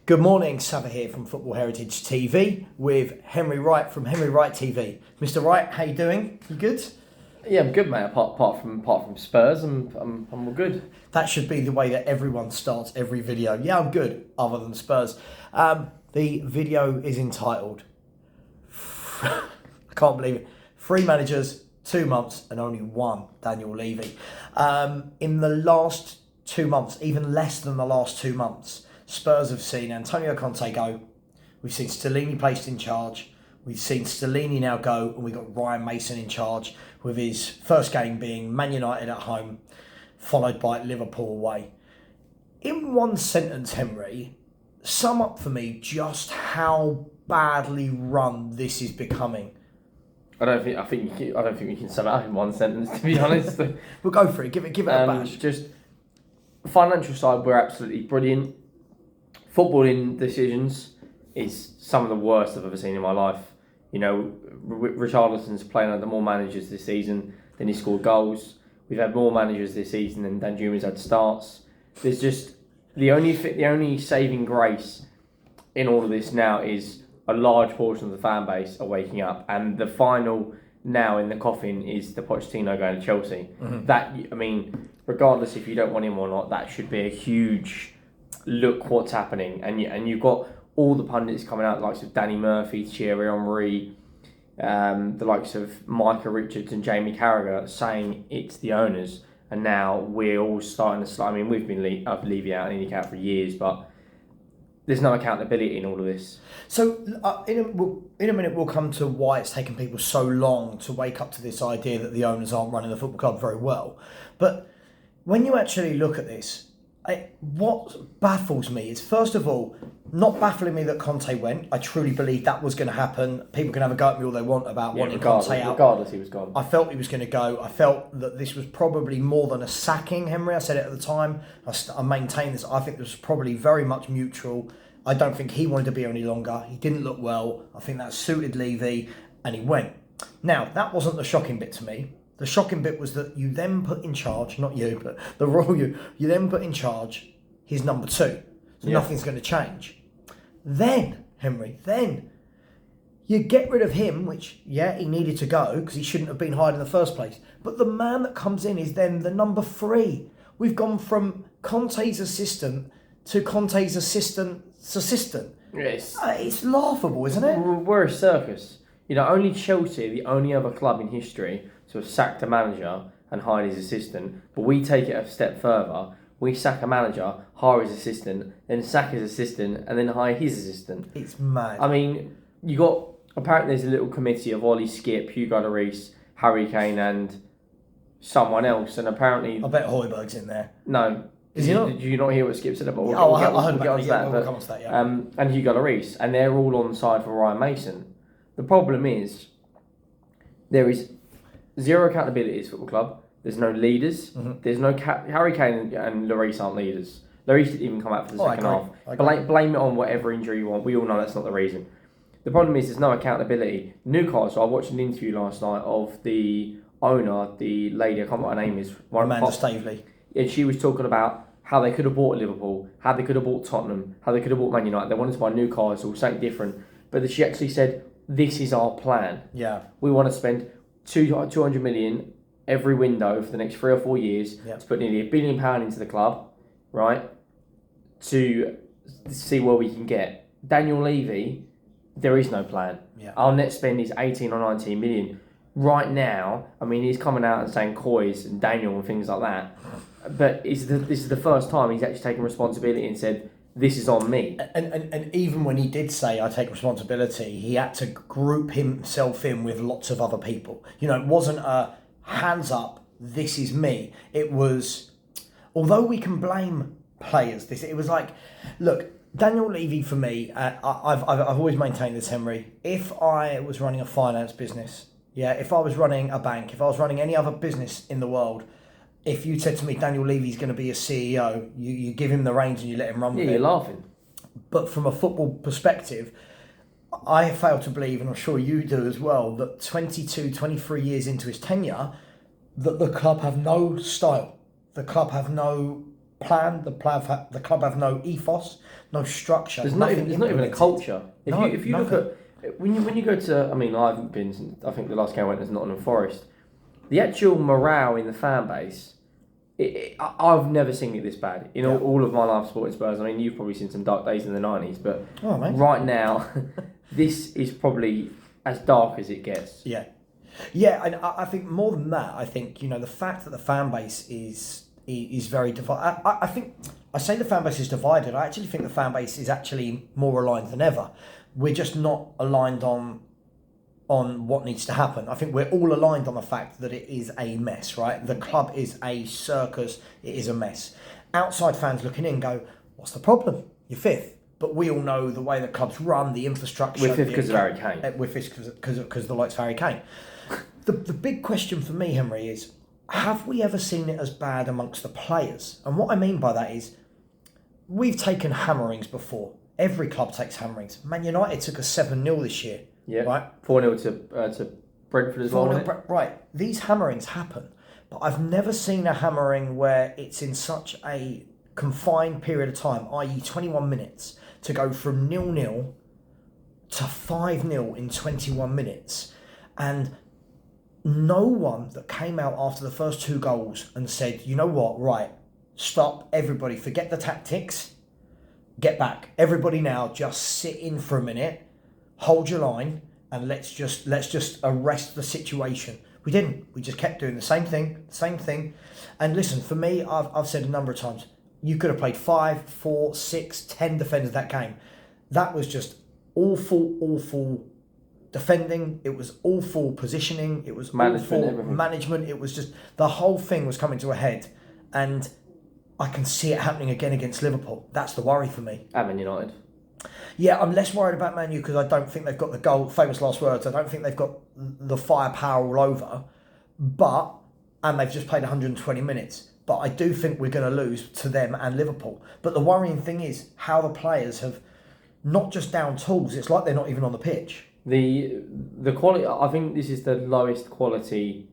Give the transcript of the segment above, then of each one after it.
Good morning, Sava here from Football Heritage TV with Henry Wright from Henry Wright TV. Mr. Wright, how you doing? You good? Yeah, I'm good, mate. Apart from Spurs, I'm all good. That should be the way that everyone starts every video. Yeah, I'm good, other than Spurs. The video is entitled, I can't believe it, 3 managers, 2 months and only 1 Daniel Levy. In the last 2 months, even less than the last 2 months, Spurs have seen Antonio Conte go. We've seen Stellini placed in charge. We've seen Stellini now go, and we've got Ryan Mason in charge, with his first game being Man United at home, followed by Liverpool away. In one sentence, Henry, sum up for me just how badly run this is becoming. I don't think we can sum it up in one sentence, to be honest. We'll go for it. Give it a bash. Just financial side, we're absolutely brilliant. Footballing decisions is some of the worst I've ever seen in my life. You know, Richarlison's playing under more managers this season than he scored goals. We've had more managers this season than Danjuma's had starts. There's just the only saving grace in all of this now is a large portion of the fan base are waking up, and the final now in the coffin is the Pochettino going to Chelsea. Mm-hmm. That, I mean, regardless if you don't want him or not, that should be a huge look what's happening. And you've got all the pundits coming out, the likes of Danny Murphy, Thierry Henry, the likes of Micah Richards and Jamie Carragher saying it's the owners. And now we're all starting to... I mean, we've been Levy out and Indy out for years, but there's no accountability in all of this. So in a minute we'll come to why it's taken people so long to wake up to this idea that the owners aren't running the football club very well. But when you actually look at this, what baffles me is, first of all, not baffling me that Conte went. I truly believe that was going to happen. People can have a go at me all they want about wanting Conte out. Regardless, he was gone. I felt he was going to go. I felt that this was probably more than a sacking, Henry. I said it at the time. I maintain this. I think this was probably very much mutual. I don't think he wanted to be any longer. He didn't look well. I think that suited Levy, and he went. Now, that wasn't the shocking bit to me. The shocking bit was that you then put in charge, not you, but the royal you then put in charge his number 2. So nothing's going to change. Then, Henry, you get rid of him, which, yeah, he needed to go because he shouldn't have been hired in the first place. But the man that comes in is then the number 3. We've gone from Conte's assistant to Conte's assistant's assistant. Yes. It's laughable, isn't it? We're a circus. You know, only Chelsea, the only other club in history to have sacked a manager and hired his assistant. But we take it a step further. We sack a manager, hire his assistant, then sack his assistant, and then hire his assistant. It's mad. I mean, apparently there's a little committee of Ollie Skip, Hugo Lloris, Harry Kane, and someone else. And apparently... I bet Højbjerg's in there. No. Is he not? Did you not hear what Skip said about? I heard about that. We'll come on to that, yeah. And Hugo Lloris, and they're all on side for Ryan Mason. The problem is, there is zero accountability at this football club. There's no leaders. Mm-hmm. There's no... Harry Kane and Lloris aren't leaders. Lloris didn't even come out for the second half. Blame it on whatever injury you want. We all know that's not the reason. The problem is there's no accountability. Newcastle, I watched an interview last night of the owner, the lady, I can't remember what her name is. Amanda Staveley. And she was talking about how they could have bought Liverpool, how they could have bought Tottenham, how they could have bought Man United. They wanted to buy Newcastle, something different. But she actually said, this is our plan. Yeah. We want to spend 200 million every window for the next 3 or 4 years to put nearly £1 billion into the club, right? To see where we can get. Daniel Levy, there is no plan. Yeah. Our net spend is 18 or 19 million. Right now, I mean, he's coming out and saying Coys and Daniel and things like that. But this is the first time he's actually taken responsibility and said, this is on me. And even when he did say, I take responsibility, he had to group himself in with lots of other people. You know, it wasn't a hands up, this is me. It was, although we can blame players, it was like, look, Daniel Levy for me, I've always maintained this, Henry. If I was running a finance business, if I was running a bank, if I was running any other business in the world, if you said to me, Daniel Levy's going to be a CEO, you give him the reins and you let him run with it. Yeah, you're laughing. But from a football perspective, I fail to believe, and I'm sure you do as well, that 22, 23 years into his tenure, that the club have no style. The club have no plan. The club have no ethos, no structure. There's not even a culture. If you look at when you go to, I mean, I haven't been since, I think the last game I went was Nottingham Forest. The actual morale in the fan base, I've never seen it this bad in all of my life supporting Spurs. I mean, you've probably seen some dark days in the 90s, but right now, this is probably as dark as it gets. Yeah. Yeah, and I think more than that, I think, the fact that the fan base is very divided. I think, I say the fan base is divided, I actually think the fan base is actually more aligned than ever. We're just not aligned on what needs to happen. I think we're all aligned on the fact that it is a mess, right? The club is a circus, it is a mess. Outside fans looking in go, what's the problem? You're fifth. But we all know the way the club's run, the infrastructure. We're fifth because of Harry Kane. We're fifth because of the likes of Harry Kane. The big question for me, Henry, is have we ever seen it as bad amongst the players? And what I mean by that is we've taken hammerings before. Every club takes hammerings. Man United took a 7-0 this year. Yeah. Right? 4-0 to Brentford as well. Right. These hammerings happen. But I've never seen a hammering where it's in such a confined period of time, i.e. 21 minutes, to go from 0-0 to 5-0 in 21 minutes. And no one that came out after the first 2 goals and said, you know what, right, stop, everybody, forget the tactics, get back. Everybody now just sit in for a minute, hold your line, and let's just arrest the situation. We didn't. We just kept doing the same thing. And listen, for me, I've said a number of times, you could have played 5, 4, 6, 10 defenders that game. That was just awful defending. It was awful positioning. It was awful management. It was just, the whole thing was coming to a head. And I can see it happening again against Liverpool. That's the worry for me. And Man United. Yeah, I'm less worried about Man U because I don't think they've got the goal, famous last words, I don't think they've got the firepower all over. And they've just played 120 minutes. But I do think we're going to lose to them and Liverpool. But the worrying thing is how the players have not just down tools, it's like they're not even on the pitch. The quality, I think this is the lowest quality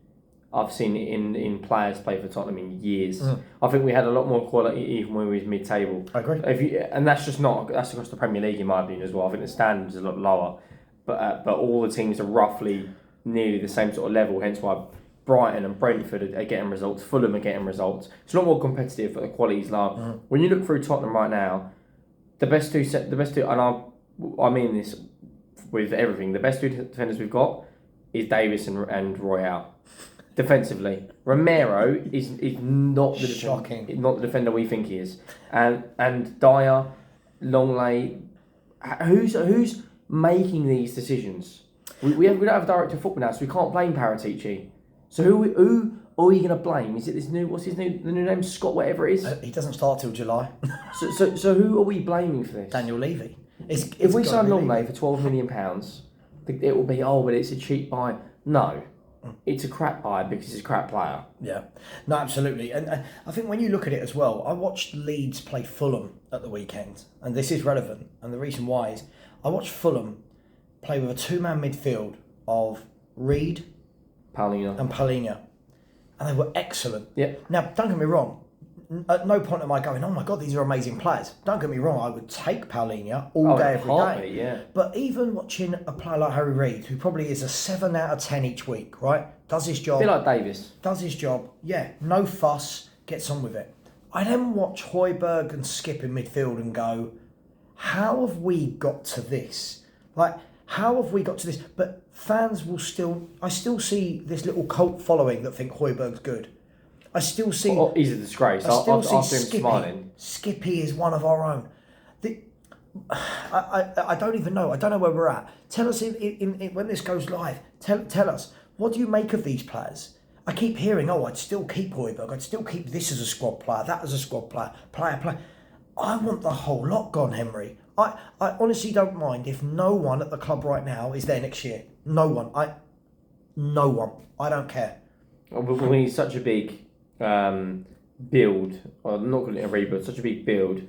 I've seen in players play for Tottenham in years. I think we had a lot more quality even when we was mid-table. I agree. And that's across the Premier League in my opinion as well. I think the standard is a lot lower, but all the teams are roughly nearly the same sort of level. Hence why Brighton and Brentford are getting results. Fulham are getting results. It's a lot more competitive, but the quality is low. When you look through Tottenham right now, the best two, and I mean this with everything. The best 2 defenders we've got is Davis and Royale. Defensively, Romero is not the defender we think he is, and Dyer, Longley, who's making these decisions? We don't have a director of football now, so we can't blame Paratici. So who are we going to blame? Is it the new name, Scott, whatever it is? He doesn't start till July. so who are we blaming for this? Daniel Levy. If we sign Longley for £12 million, it will be but it's a cheap buy. No. It's a crap buy because he's a crap player. Yeah, no, absolutely. And I think when you look at it as well, I watched Leeds play Fulham at the weekend, and this is relevant. And the reason why is I watched Fulham play with a 2-man midfield of Reed, Paulinho, and they were excellent. Yeah. Now, don't get me wrong. At no point am I going, oh my God, these are amazing players. Don't get me wrong, I would take Paulinho all day, every day. Yeah. But even watching a player like Harry Reid, who probably is a 7 out of 10 each week, right? Does his job. A bit like Davis. Does his job, yeah, no fuss, gets on with it. I then watch Højbjerg and Skip in midfield and go, how have we got to this? Like, how have we got to this? But fans will I still see this little cult following that think Højbjerg's good. I still see... he's a disgrace. I still see him Skippy. smiling. Skippy is one of our own. I don't even know. I don't know where we're at. Tell us when this goes live. Tell us, what do you make of these players? I keep hearing, I'd still keep Højbjerg. I'd still keep this as a squad player, that as a squad player. Player. I want the whole lot gone, Henry. I honestly don't mind if no one at the club right now is there next year. No one. I don't care. We need such a big... build, or not calling it a rebuild, such a big build.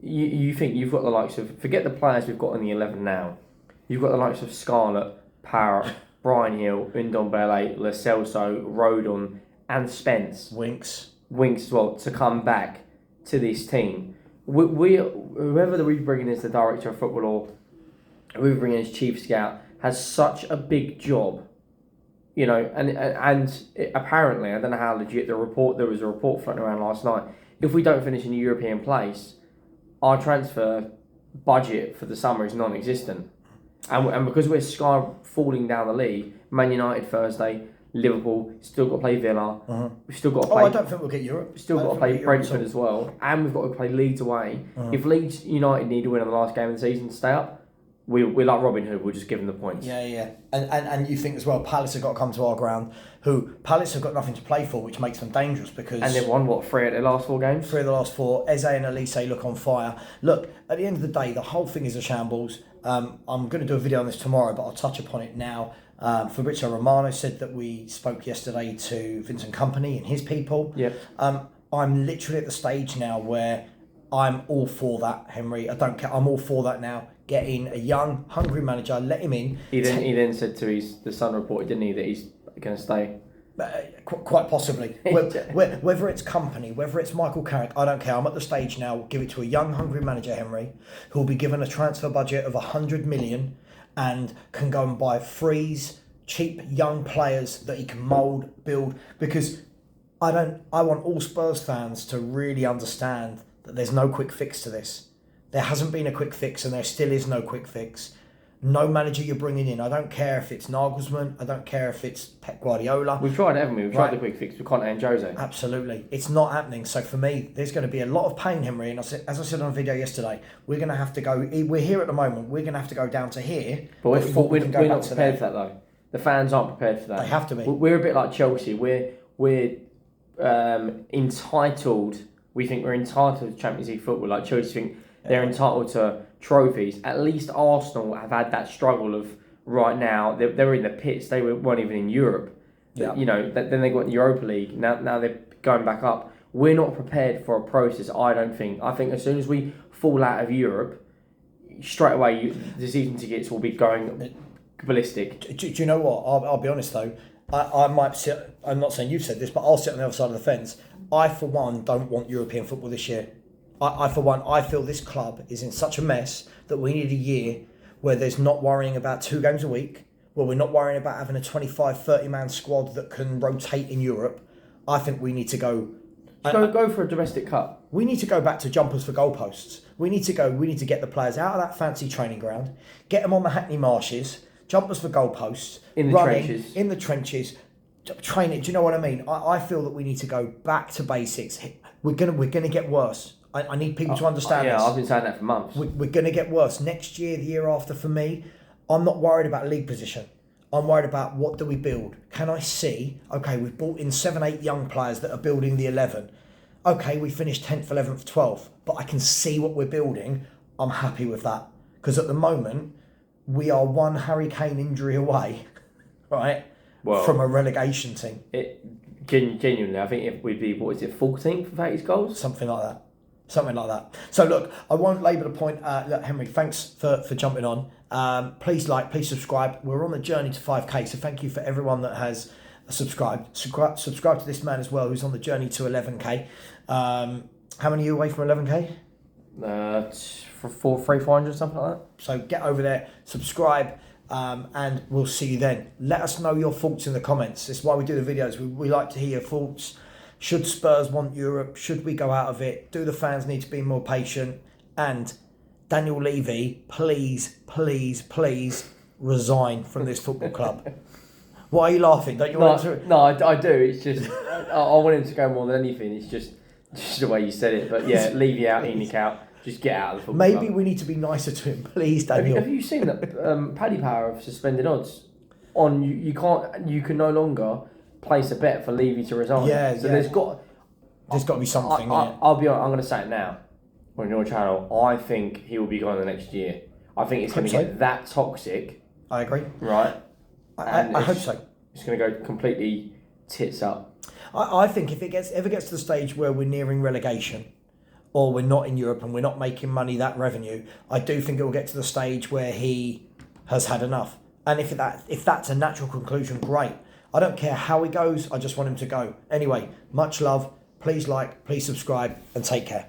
You think you've got the likes of, forget the players we've got in the 11 now, you've got the likes of Scarlett, Parrott, Brian Hill, Ndombele, Lo Celso, Rodon and Spence. Winks as well, to come back to this team. Whoever that we bring in as the director of football or who we bring in as chief scout has such a big job, you know. And apparently, I don't know how legit there was a report floating around last night. If we don't finish in a European place, our transfer budget for the summer is non-existent. And because we're sky falling down the league, Man United Thursday, Liverpool still got to play Villa. We've still got to play. I don't think we'll get Europe. Still got to play Brentford as well, and we've got to play Leeds away. If Leeds United need to win on the last game of the season to stay up, we're like Robin Hood. We'll just give them the points. Yeah. And you think as well, Palace have got to come to our ground. Palace have got nothing to play for, which makes them dangerous because. And they've won 3 of their last 4 games. 3 of the last 4. Eze and Elise look on fire. Look, at the end of the day, the whole thing is a shambles. I'm going to do a video on this tomorrow, but I'll touch upon it now. Fabrizio Romano said that we spoke yesterday to Vincent Kompany and his people. Yep. I'm literally at the stage now where I'm all for that, Henry. I don't care. I'm all for that now. Get in a young, hungry manager, let him in. He then said to the Sun reporter, didn't he, that he's going to stay? Quite possibly. Whether it's Kompany, whether it's Michael Carrick, I don't care. I'm at the stage now. Give it to a young, hungry manager, Henry, who will be given a transfer budget of 100 million and can go and buy cheap young players that he can mould, build. Because I want all Spurs fans to really understand that there's no quick fix to this. There hasn't been a quick fix, and there still is no quick fix. No manager you're bringing in. I don't care if it's Nagelsmann. I don't care if it's Pep Guardiola. We've tried, haven't we? We've tried the quick fix with Conte and Jose. Absolutely. It's not happening. So for me, there's going to be a lot of pain, Henry. And as I said on a video yesterday, we're going to have to go... We're here at the moment. We're going to have to go down to here. But we're not prepared for that, though. The fans aren't prepared for that. They have to be. We're a bit like Chelsea. We're entitled... We think we're entitled to Champions League football. Like Chelsea think they're entitled to trophies. At least Arsenal have had that struggle of right now. They were in the pits. They weren't even in Europe. Yeah. You know. Then they got the Europa League. Now they're going back up. We're not prepared for a process. I don't think. I think as soon as we fall out of Europe, straight away the season tickets will be going ballistic. Do you know what? I'll be honest though. I might sit. I'm not saying you've said this, but I'll sit on the other side of the fence. I, for one, don't want European football this year. I for one, I feel this club is in such a mess that we need a year where there's not worrying about 2 games a week, where we're not worrying about having a 25, 30-man squad that can rotate in Europe. I think we need to go... Go for a domestic cup. We need to go back to jumpers for goalposts. We need to get the players out of that fancy training ground, get them on the Hackney Marshes, jumpers for goalposts, in the trenches, train it. Do you know what I mean? I feel that we need to go back to basics. We're gonna get worse. I need people to understand this. Yeah, I've been saying that for months. We're going to get worse. Next year, the year after, for me, I'm not worried about league position. I'm worried about what do we build. Can I see, okay, we've brought in 7, 8 young players that are building the 11. Okay, we finished 10th, 11th, 12th, but I can see what we're building. I'm happy with that. Because at the moment, we are one Harry Kane injury away, right, from a relegation team. Genuinely, I think if we'd be, 14th with 8 goals? Something like that. So look, I won't labour the point. Look, Henry, thanks for jumping on. Please please subscribe. We're on the journey to 5k, so thank you for everyone that has subscribed. Subscribe to this man as well, who's on the journey to 11k. How many are you away from 11k? For 400, something like that. So get over there, subscribe, and we'll see you then. Let us know your thoughts in the comments. This is why we do the videos. We like to hear your thoughts. Should Spurs want Europe? Should we go out of it? Do the fans need to be more patient? And Daniel Levy, please resign from this football club. Why are you laughing? Don't you want to? No, I do. It's just I want him to go more than anything. It's just the way you said it. But yeah, Levy out, Enoch out. Just get out of the football Maybe club. We need to be nicer to him, please, Daniel. Have you seen that Paddy Power have suspended odds on you can no longer place a bet for Levy to resign. Yeah, so yeah. There's got to be something. I'll be honest, I'm going to say it now on your channel. I think he will be gone the next year. I think it's going to get that toxic. I agree. Right. I hope so. It's going to go completely tits up. I think if it ever gets to the stage where we're nearing relegation, or we're not in Europe and we're not making money that revenue, I do think it will get to the stage where he has had enough. And if that's a natural conclusion, great. I don't care how he goes, I just want him to go. Anyway, much love, please subscribe, and take care.